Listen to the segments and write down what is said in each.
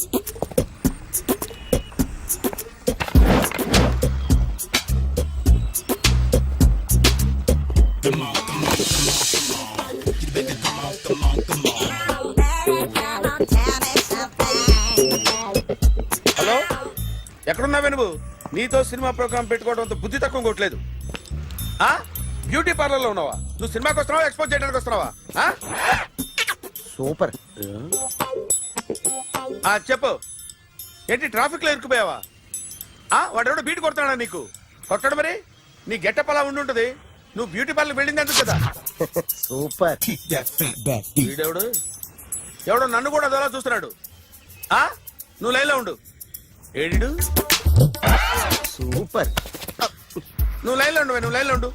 Hello, ఎక్కడున్నావే నువ్వు? నీతో cinema programme పెట్టుకోవడంతో బుద్ధి తక్కువ కొట్టలేదు. బ్యూటీ పార్లర్ లో ఉన్నావా? నువ్వు సినిమాకి వస్తున్నావా, ఎక్స్పోజ్ చేయడానికి వస్తున్నావా? సూపర్. చెప్పు, ఏంటి ట్రాఫిక్ లో ఇరుక్కుపోయావా? వాడెవడో బీట్ కొడతాడా నీకు? కొట్టడు మరి. నీ గెట్టప్ అలా ఉండుంటది. నువ్వు బ్యూటీ పార్లర్ వెళ్ళింది ఎందుకు కదా? సూపర్. వీడెవడు? ఎవడో నన్ను కూడా అదోలా చూస్తున్నాడు. నువ్వు లైన్లో ఉండు. ఏడు సూపర్. నువ్వు లైన్లో ఉండు, నువ్వు లైన్లో ఉండు.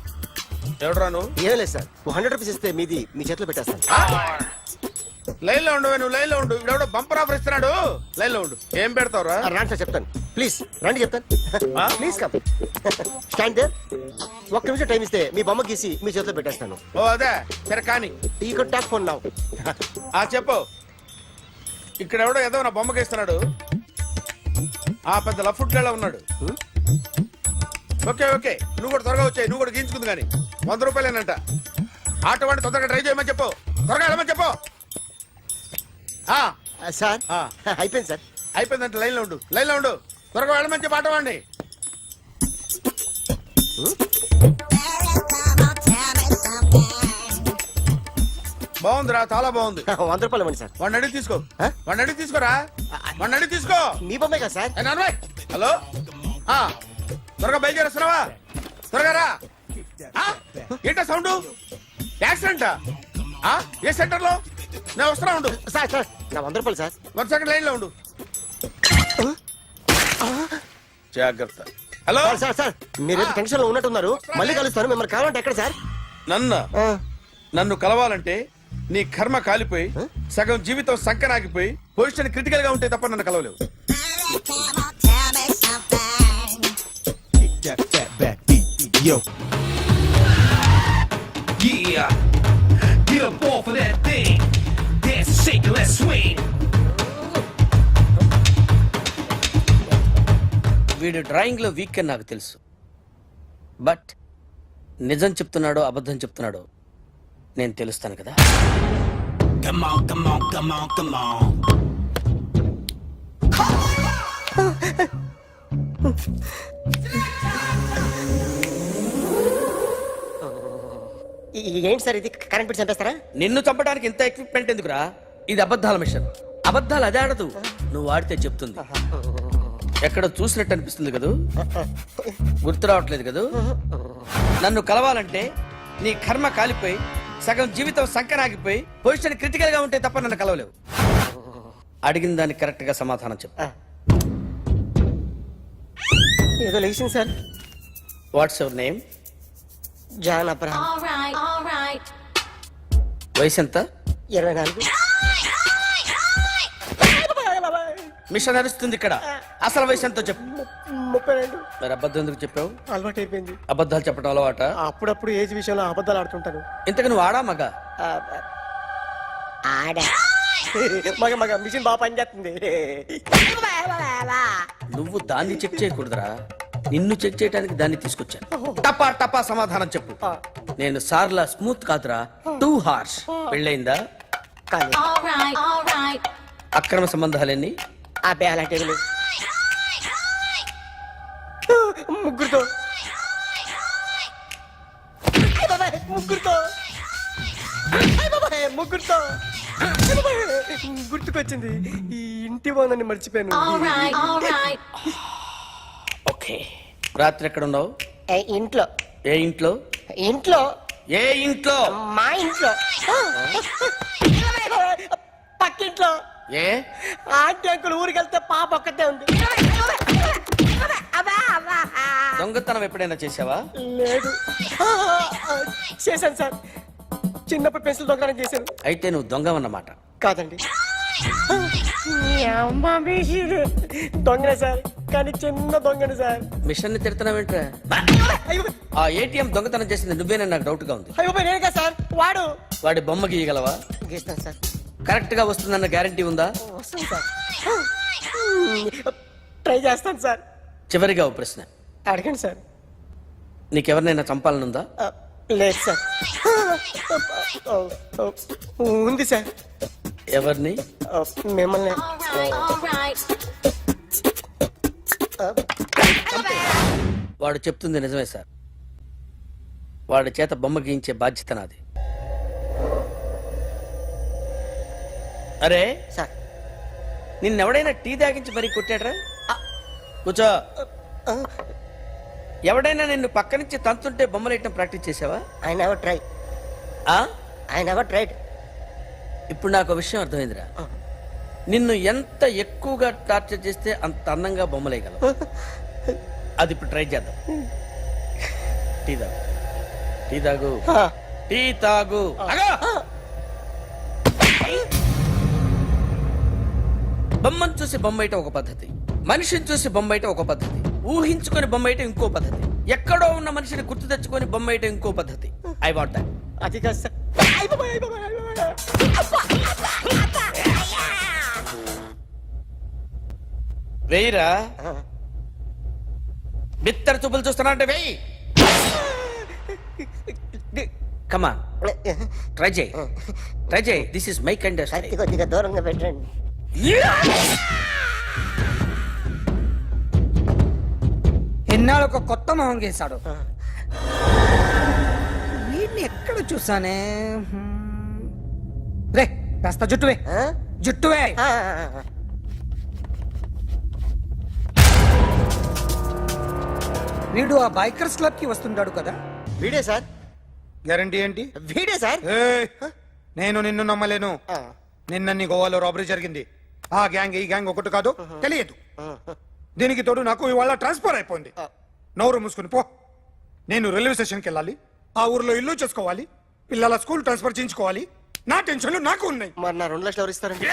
ఎవడరా నువ్వు? ఏం లేదు సార్, 100 రూపీస్ ఇస్తే మీది మీ చేతిలో పెట్టేస్తాను. లైన్లో ఉండు, నువ్వు లైన్లో ఉండు. ఇవిడెవడో బంపర్ ఆఫర్ ఇస్తున్నాడు. లైన్లో ఉండు. ఏం పెడతావురా? రాండి సార్, చెప్తాను. ప్లీజ్ రండి, చెప్తాను. Please come. Stand there. ఒక్క నిమిషం టైం ఇస్తే మీ బొమ్మ గీసి మీ చేతిలో పెట్టేస్తాను. ఓ అదే సరే కానీ. ఈ కుడ్ టాక్ ఫోన్ నౌ. చెప్పు. ఇక్కడ ఎవడో ఏదో నా బొమ్మకి ఇస్తున్నాడు. పెద్ద లఫుట్లా ఉన్నాడు. ఓకే ఓకే, నువ్వు కూడా త్వరగా వచ్చాయి. నువ్వు కూడా గీంచుకుంది కానీ 100 రూపాయలేనంట. ఆటో వాడిని తొందరగా ట్రై చేయమని చెప్పు. త్వరగా వెళ్ళమని చెప్పు. సార్ అయిపోయింది సార్. అయిపోయిందంటే లైన్లో ఉండు, లైన్లో ఉండు. త్వరగా వెళ్ళమని చెప్పు ఆటో వాడిని. బాగుందిరా, చాలా బాగుంది. 100 రూపాయలు ఇవ్వండి సార్. వాడిని అడిగి తీసుకో. వాడిని అడిగి తీసుకోరా. వాడిని అడిగి తీసుకో. మీ బొమ్మే కదా సార్. హలో, త్వరగా బయలుదేరేస్తున్నావా? త్వరగా రా. ఏంటా సౌండ్? యాక్సిడెంటా? ఏ సెంటర్ లో? నేను వస్తున్నా ఉండు. సార్ సార్ నా 100 రూపాయలు సార్. 1 సెకండ్ లైన్ లో ఉండు. జాగ్రత్త. హలో సార్ సార్, మీరు టెన్షన్ లో ఉన్నట్టున్నారు. మళ్ళీ కలుస్తాను. మిమ్మల్ని కావాలంటే ఎక్కడ సార్? నన్ను కలవాలంటే నీ కర్మ కాలిపోయి సగం జీవితం సంకనాగిపోయి పొజిషన్ క్రిటికల్ గా ఉంటే తప్ప నన్ను కలవలేవు. Yo. Yeah. Get up off of that thing. Dance and shake and let's swing. వీడు డ్రాయింగ్ లో వీక్ అని నాకు తెలుసు. బట్ నిజం చెప్తున్నాడో అబద్ధం చెప్తున్నాడో నేను తెలుస్తాను కదా. Come on, come on, come on, come on. ఏంటి సార్ ఇది? కరెంట్ బిల్ చంపేస్తారా? నిన్ను చంపడానికి ఇంత ఎక్విప్మెంట్ ఎందుకురా? ఇది అబద్ధాల మిషన్. అబద్ధాలు అదే ఆడదు, నువ్వు ఆడితే చెప్తుంది. ఎక్కడ చూసినట్టు అనిపిస్తుంది కదూ? గుర్తు రావట్లేదు కదూ? నన్ను కలవాలంటే నీ కర్మ కాలిపోయి సగం జీవితం సంకరాగిపోయి పొజిషన్ క్రిటికల్ గా ఉంటే తప్ప నన్ను కలవలేవు. అడిగిన దానికి కరెక్ట్ గా సమాధానం చెప్పు. ఏదో లేచింది sir. What's your name? John Abraham. వయసు ఎంత? 24. మిషన్ నడుస్తుంది ఇక్కడ. అసలు వయసు ఎంతో చెప్పు. 32. మరి అబద్ధం ఎందుకు చెప్పావు? అలవాటు అయిపోయింది. అబద్ధాలు చెప్పడం అలవాట? అప్పుడప్పుడు ఏజ్ విషయంలో అబద్ధాలు ఆడుతుంటాను. ఇంతకు నువ్వు ఆడా మగ? ఆడా. మగ మగ మిషన్ బాగా పనిచేస్తుంది. నువ్వు దాన్ని చెక్ చేయకూడదురా, నిన్ను చెక్ చేయడానికి దాన్ని తీసుకొచ్చాను. టపా టపా సమాధానం చెప్పు. నేను సార్లా స్మూత్ కాదురా, టూ హార్ష్. పెళ్ళయిందా? అక్రమ సంబంధాలన్నీ? అబ్బే అలాంటి ముగ్గురుతో ముగ్గురుతో గుర్తుకొచ్చింది. ఈ ఇంటి బాగుందని మర్చిపోయాను. ఓకే, రాత్రి ఎక్కడ ఉన్నావు? ఇంట్లో. ఏ ఇంట్లో? ఇంట్లో. ఏ ఇంట్లో? మా ఇంట్లో. పక్కింట్లో. ఏ ఆంటీ అంకుల్ ఊరికి వెళ్తే పాప ఒక్కతే ఉంది. దొంగతనం ఎప్పుడైనా చేసావా? లేదు. చేశాను సార్, చిన్నప్పుడు పెన్సిల్ దొంగతనం చేశాను. అయితే నువ్వు దొంగవన్నమాట. కాదండి, దొంగనే సార్, కానీ చిన్న దొంగని సార్. మిషన్ ని తిడుతున్నావేంట్రా? ఆ ఏటీఎం దొంగతనం చేసింది నువ్వేనని నాకు డౌట్ గా ఉంది. అయ్యో నేనే సార్. వాడి బొమ్మ గీయగలవా? గీస్తాను సార్. కరెక్ట్ గా వస్తుందన్న గ్యారంటీ ఉందా? వస్తుంది సార్. ట్రై చేస్తాను సార్. చివరిగా ఓ ప్రశ్న, అడగండి సార్. నీకెవరినైనా చంపాలనుందా? లేదు సార్. ఉంది సార్. ఎవరిని? మిమ్మల్ని. వాడు చెప్తుంది నిజమే సార్. వాడి చేత బొమ్మ గీయించే బాధ్యత నాది. అరే సార్ నిన్నెవడైనా టీ తాగించి మరీ కొట్టాడ్రా? కూర్చో. ఎవడైనా నిన్ను పక్క నుంచి తంతుంటే బొమ్మలేయటం ప్రాక్టీస్ చేసావా? I never try. ఆ? I never tried. ఇప్పుడు నాకు ఒక విషయం అర్థమైందిరా. నిన్ను ఎంత ఎక్కువగా టార్చర్ చేస్తే అంత అందంగా బొమ్మలేయగలవు. అది ఇప్పుడు ట్రై చేద్దాం. టీ తాగు, టీ తాగు, టీ తాగు. బొమ్మను చూసి బొమ్మయటం ఒక పద్ధతి, మనిషిని చూసి బొమ్మయటం ఒక పద్ధతి, ఊహించుకొని బొమ్మయటం ఇంకో పద్ధతి, ఎక్కడో ఉన్న మనిషిని గుర్తు తెచ్చుకొని బొమ్మయటం ఇంకో పద్ధతి. I want that. అది కాదు సార్. వెయ్యిరా. బిత్తర చూపులు చూస్తున్నా అంటే వెయ్యి. కమా ట్రై చేయి, ట్రై చేయి. This is my kind. కత్తి కొద్దిగా దూరంగా పెట్టండి. ఎన్నాళ్ళు ఒక కొత్త మొహం గీశాడు. వీడిని ఎక్కడ చూసానే? రే కాస్త జుట్టువే, జుట్టువే. వీడు ఆ బైకర్స్ క్లబ్ కి వస్తుంటాడు కదా? వీడే సార్. గ్యారంటీ ఏంటి? వీడే సార్. ఏయ్, నేను నిన్ను నమ్మలేను. నిన్న నీ గోవాలో రాబరీ జరిగింది. ఆ గ్యాంగ్ ఈ గ్యాంగ్ ఒకటి కాదు, తెలియదు. దీనికి తోడు నాకు ఇవాళ ట్రాన్స్ఫర్ అయిపోయింది. నోరు మూసుకుని పో. నేను రైల్వే స్టేషన్కి వెళ్ళాలి, ఆ ఊర్లో ఇల్లు చేసుకోవాలి, పిల్లల స్కూల్ ట్రాన్స్ఫర్ చేయించుకోవాలి. నా టెన్షన్లు నాకు ఉన్నాయి. మరి నా 2 లక్షలు ఎవరు ఇస్తారండి?